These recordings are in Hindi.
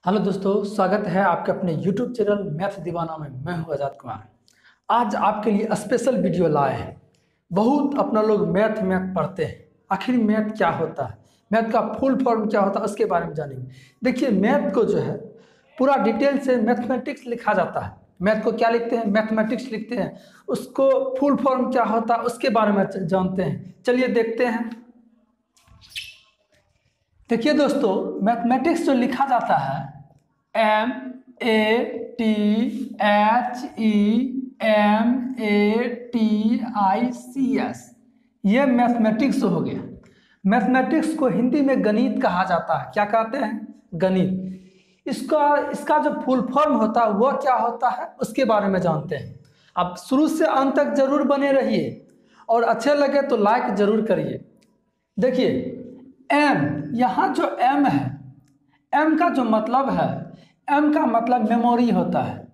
हेलो दोस्तों, स्वागत है आपके अपने YouTube चैनल मैथ दीवाना में। मैं हूं आज़ाद कुमार। आज आपके लिए स्पेशल वीडियो लाए हैं। बहुत अपना लोग मैथ पढ़ते हैं, आखिर मैथ क्या होता है, मैथ का फुल फॉर्म क्या होता है, उसके बारे में जानेंगे। देखिए, मैथ को जो है पूरा डिटेल से मैथमेटिक्स लिखा जाता है। मैथ को क्या लिखते हैं? मैथमेटिक्स लिखते हैं। उसको फुल फॉर्म क्या होता है उसके बारे में जानते हैं। चलिए देखते हैं। देखिए दोस्तों, मैथमेटिक्स जो लिखा जाता है MATHEMATICS, ये मैथमेटिक्स हो गया। मैथमेटिक्स को हिंदी में गणित कहा जाता है। क्या कहते हैं? गणित। इसका जो फुल फॉर्म होता है वह क्या होता है उसके बारे में जानते हैं। अब शुरू से अंत तक जरूर बने रहिए और अच्छे लगे तो लाइक जरूर करिए। देखिए, एम, यहाँ जो एम है, एम का जो मतलब है, एम का मतलब मेमोरी होता है।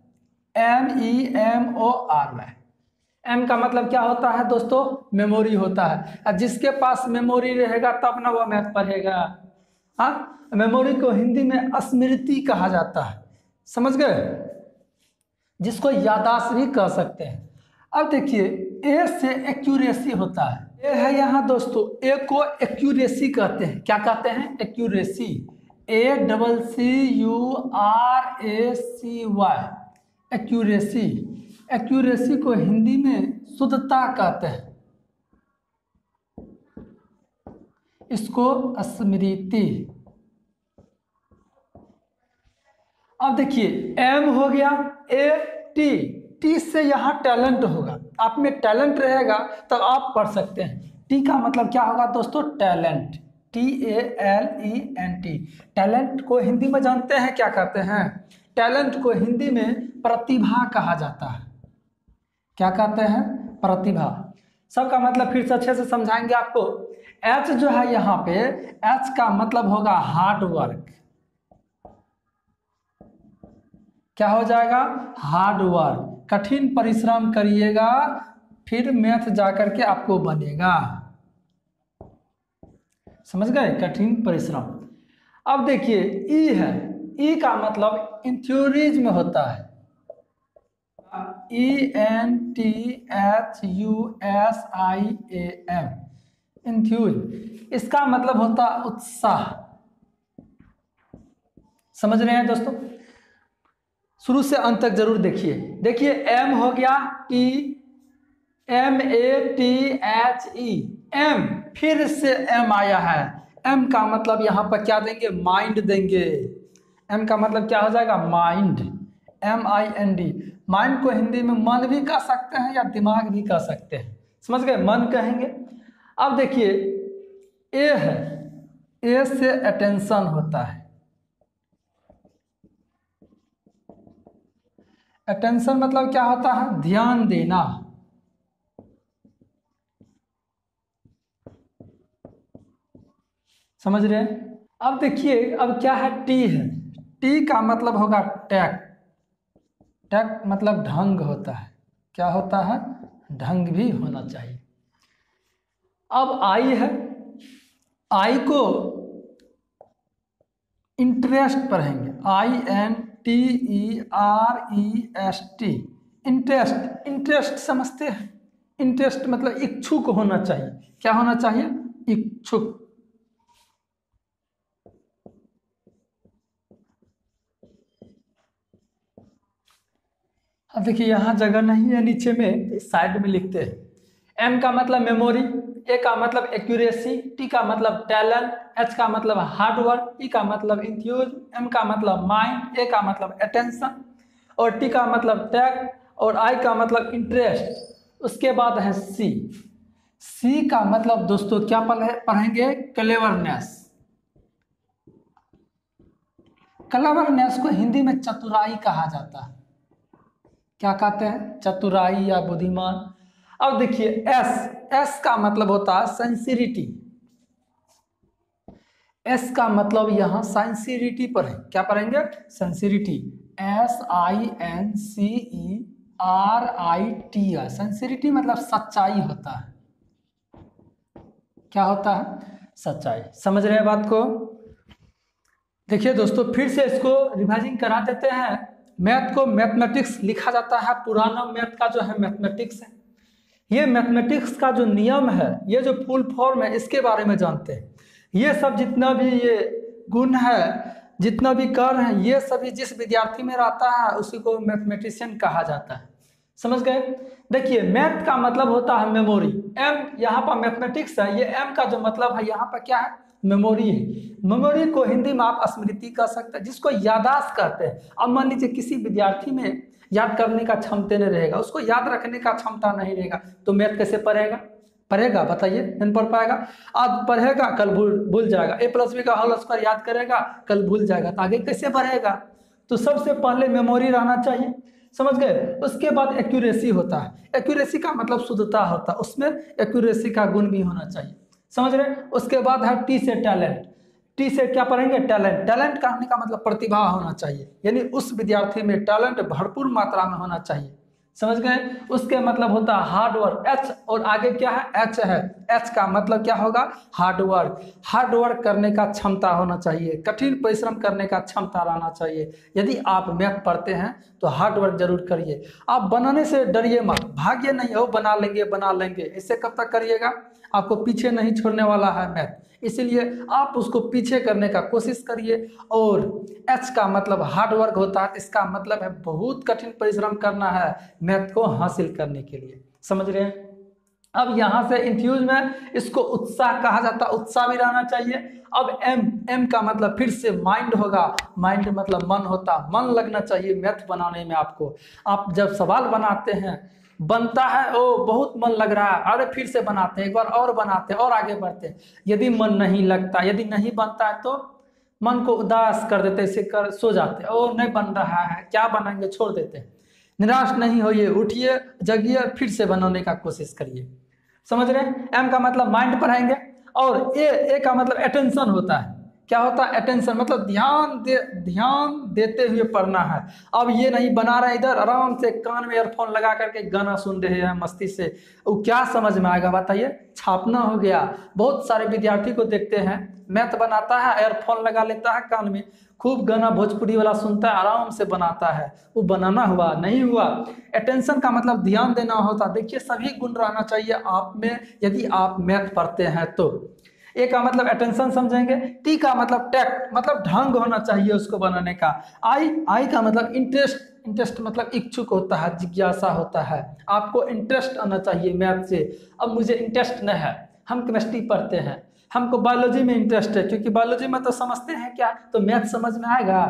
MEMORY। एम का मतलब क्या होता है दोस्तों? मेमोरी होता है। और जिसके पास मेमोरी रहेगा तब ना वो मैथ पढ़ेगा। हाँ, मेमोरी को हिंदी में स्मृति कहा जाता है। समझ गए? जिसको याददाश्त भी कह सकते हैं। अब देखिए, ए से एक्यूरेसी होता है। ए है यहाँ दोस्तों, ए को एक्यूरेसी कहते हैं। क्या कहते हैं? एक्यूरेसी। ACCURACY, accuracy. एक्यूरेसी को हिंदी में शुद्धता कहते हैं। इसको स्मृति। अब देखिए, एम हो गया, ए टी, टी से यहाँ टैलेंट होगा। आप में टैलेंट रहेगा तब आप पढ़ सकते हैं। टी का मतलब क्या होगा दोस्तों? टैलेंट। TALENT। टैलेंट को हिंदी में जानते हैं क्या कहते हैं? टैलेंट को हिंदी में प्रतिभा कहा जाता है। क्या कहते हैं? प्रतिभा। सबका मतलब फिर से अच्छे से समझाएंगे आपको। एच जो है यहाँ पे, एच का मतलब होगा हार्ड वर्क। क्या हो जाएगा? Hard work. कठिन परिश्रम करिएगा फिर मैथ जाकर के आपको बनेगा। समझ गए? कठिन परिश्रम। अब देखिए, ई है, ई का मतलब इंथ्यूरिज्म होता है। ENTHUSIAM, enthuse. इसका मतलब होता है उत्साह। समझ रहे हैं दोस्तों? शुरू से अंत तक जरूर देखिए। देखिए, एम हो गया, टी, MATHE, एम, फिर से एम आया है। एम का मतलब यहाँ पर क्या देंगे? माइंड देंगे। एम का मतलब क्या हो जाएगा? माइंड। MIND। माइंड को हिंदी में मन भी कह सकते हैं या दिमाग भी कह सकते हैं। समझ गए? मन कहेंगे। अब देखिए, ए है, ए से अटेंशन होता है। अटेंशन मतलब क्या होता है? ध्यान देना। समझ रहे हैं? अब देखिए, अब क्या है? टी है, टी का मतलब होगा टैक्ट। टैक्ट मतलब ढंग होता है। क्या होता है? ढंग भी होना चाहिए। अब आई है, आई को इंटरेस्ट पढ़ेंगे। INTEREST। इंटरेस्ट, इंटरेस्ट समझते हैं? इंटरेस्ट मतलब इच्छुक होना चाहिए। क्या होना चाहिए? इच्छुक। अब देखिए, यहाँ जगह नहीं है, नीचे में साइड में लिखते हैं। एम का मतलब मेमोरी, ए का मतलब एक्यूरेसी, टी का मतलब टैलेंट, एच का मतलब हार्डवर्क, ई का मतलब इंथ्यूज, एम का मतलब माइंड, ए का मतलब अटेंशन, और टी का मतलब टैक्ट, और आई का मतलब इंटरेस्ट। उसके बाद है सी। सी का मतलब दोस्तों क्या पढ़ेंगे? क्लेवरनेस। क्लेवरनेस को हिंदी में चतुराई कहा जाता है। क्या कहते हैं? चतुराई या बुद्धिमान। अब देखिए, एस, एस का मतलब होता है सेंसिरिटी। एस का मतलब यहाँ सेंसिरिटी पर है। क्या पढ़ेंगे? सेंसिरिटी। SINCERITY। सेंसिरिटी मतलब सच्चाई होता है। क्या होता है? सच्चाई। समझ रहे हैं बात को? देखिए दोस्तों, फिर से इसको रिवाइजिंग करा देते हैं। मैथ को मैथमेटिक्स लिखा जाता है, पुराना मैथ का जो है मैथमेटिक्स है। ये मैथमेटिक्स का जो नियम है, ये जो फुल फॉर्म है, इसके बारे में जानते हैं। ये सब जितना भी ये गुण है, जितना भी कर है, ये सभी जिस विद्यार्थी में रहता है उसी को मैथमेटिशियन कहा जाता है। समझ गए? देखिए, मैथ का मतलब होता है मेमोरी। एम यहाँ पर मैथमेटिक्स है, ये एम का जो मतलब है यहाँ पर क्या है? मेमोरी है। मेमोरी को हिंदी में आप स्मृति कह सकते हैं, जिसको याददाश्त कहते हैं। अब मान लीजिए किसी विद्यार्थी में याद करने का क्षमता नहीं रहेगा, उसको याद रखने का क्षमता नहीं रहेगा, तो मैथ कैसे पढ़ेगा बताइए? नहीं पढ़ पाएगा। आज पढ़ेगा, कल भूल जाएगा। a+b का होल स्क्वायर याद करेगा, कल भूल जाएगा, तो आगे कैसे पढ़ेगा? तो सबसे पहले मेमोरी रहना चाहिए। समझ गए? उसके बाद एक्यूरेसी होता है। एक्यूरेसी का मतलब शुद्धता होता है, उसमें एक्यूरेसी का गुण भी होना चाहिए। समझ रहे? उसके बाद है टी से टैलेंट। टी से क्या पढ़ेंगे? टैलेंट। टैलेंट कहने का मतलब प्रतिभा होना चाहिए, यानी उस विद्यार्थी में टैलेंट भरपूर मात्रा में होना चाहिए। समझ गए? उसके मतलब होता है हार्ड वर्क, एच, और आगे क्या है? एच है। एच का मतलब क्या होगा? Hard work. हार्ड वर्क करने का क्षमता होना चाहिए, कठिन परिश्रम करने का क्षमता रहना चाहिए। यदि आप मैथ पढ़ते हैं तो हार्ड वर्क जरूर करिए। आप बनाने से डरिए मत, भाग्य नहीं हो, बना लेंगे इससे कब तक करिएगा? आपको पीछे नहीं छोड़ने वाला है मैथ, इसीलिए आप उसको पीछे करने का कोशिश करिए। और एच का मतलब हार्ड वर्क होता है, इसका मतलब है बहुत कठिन परिश्रम करना है मैथ को हासिल करने के लिए। समझ रहे हैं? अब यहाँ से इंफ्यूज में इसको उत्साह कहा जाता है, उत्साह भी रहना चाहिए। अब एम का मतलब फिर से माइंड होगा। माइंड मतलब मन होता, मन लगना चाहिए मैथ बनाने में। आपको आप जब सवाल बनाते हैं, बनता है, ओ बहुत मन लग रहा है, अरे फिर से बनाते हैं, एक बार और बनाते हैं और आगे बढ़ते हैं। यदि मन नहीं लगता, यदि नहीं बनता है तो मन को उदास कर देते, इसे कर सो जाते हैं, ओ नहीं बन रहा है, क्या बनाएंगे, छोड़ देते हैं। निराश नहीं होइए, उठिए, जगिए, फिर से बनाने का कोशिश करिए। समझ रहे हैं? एम का मतलब माइंड पढ़ाएंगे। और ए का मतलब अटेंशन होता है। क्या होता है? अटेंशन मतलब ध्यान देते हुए पढ़ना है। अब ये नहीं बना रहे इधर आराम से कान में ईयरफोन लगा करके गाना सुन रहे हैं मस्ती से, वो क्या समझ में आएगा बताइए? छापना हो गया। बहुत सारे विद्यार्थी को देखते हैं, मैथ बनाता है, ईयरफोन लगा लेता है कान में, खूब गाना भोजपुरी वाला सुनता है, आराम से बनाता है। वो बनाना हुआ नहीं हुआ। अटेंशन का मतलब ध्यान देना होता। देखिए, सभी गुण रहना चाहिए आप में यदि आप मैथ पढ़ते हैं तो। ए का मतलब अटेंशन समझेंगे। टी का मतलब टैक्ट, मतलब ढंग होना चाहिए उसको बनाने का। आई का मतलब इंटरेस्ट मतलब इच्छुक होता है, जिज्ञासा होता है। आपको इंटरेस्ट आना चाहिए मैथ से। अब मुझे इंटरेस्ट नहीं है, हम केमिस्ट्री पढ़ते हैं, हमको बायोलॉजी में इंटरेस्ट है, क्योंकि बायोलॉजी में तो समझते हैं क्या, तो मैथ समझ में आएगा।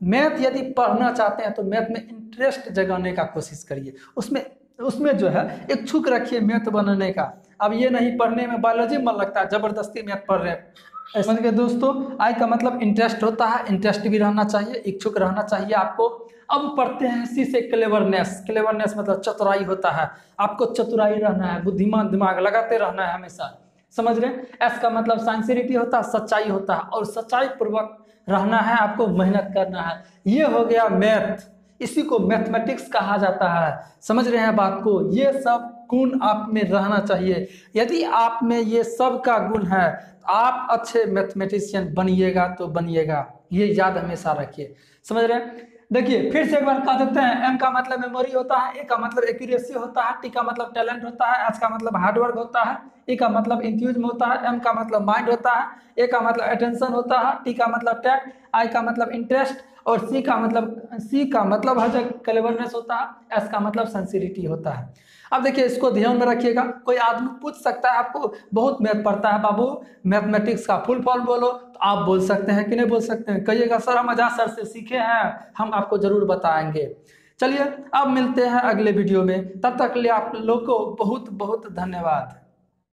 मैथ यदि पढ़ना चाहते हैं तो मैथ में इंटरेस्ट जगाने का कोशिश करिए, उसमें जो है इच्छुक रखिए मैथ बनाने का। अब ये नहीं पढ़ने में बायोलॉजी मन लगता है, जबरदस्ती मैथ पढ़ रहे हैं। समझ गए दोस्तों? आई का मतलब इंटरेस्ट होता है, इंटरेस्ट भी रहना चाहिए, इच्छुक रहना चाहिए आपको। अब पढ़ते हैं सी से क्लेवरनेस। क्लेवरनेस मतलब चतुराई होता है, आपको चतुराई रहना है, बुद्धिमान दिमाग लगाते रहना है हमेशा। समझ रहे हैं? एस का मतलब साइंसिरिटी होता है, सच्चाई होता है, और सच्चाई पूर्वक रहना है, आपको मेहनत करना है। ये हो गया मैथ, इसी को मैथमेटिक्स कहा जाता है। समझ रहे हैं बात को? ये सब गुण आप में रहना चाहिए। यदि आप में ये सब का गुण है, आप अच्छे मैथमेटिशियन बनिएगा तो बनिएगा, ये याद हमेशा रखिए। समझ रहे हैं? देखिए, फिर से एक बार कह देते हैं। एम का मतलब मेमोरी होता है, ए का मतलब एक्यूरेसी होता है, टी का मतलब टैलेंट होता है, एच का मतलब हार्डवर्क होता है, ई का मतलब इंथ्यूजम होता है, एम का मतलब माइंड होता है, ए का मतलब अटेंशन होता है, टी का मतलब टैक्ट, आई का मतलब इंटरेस्ट, और सी का मतलब है जो क्लेवरनेस होता है, एस का मतलब सिंसियरिटी होता है। अब देखिए, इसको ध्यान में रखिएगा। कोई आदमी पूछ सकता है आपको, बहुत मैथ पढ़ता है बाबू, मैथमेटिक्स का फुल फॉर्म बोलो, तो आप बोल सकते हैं कि नहीं बोल सकते हैं? कहिएगा सर हम आजाद सर से सीखे हैं, हम आपको जरूर बताएंगे। चलिए, अब मिलते हैं अगले वीडियो में, तब तक के लिए आप लोग को बहुत बहुत धन्यवाद।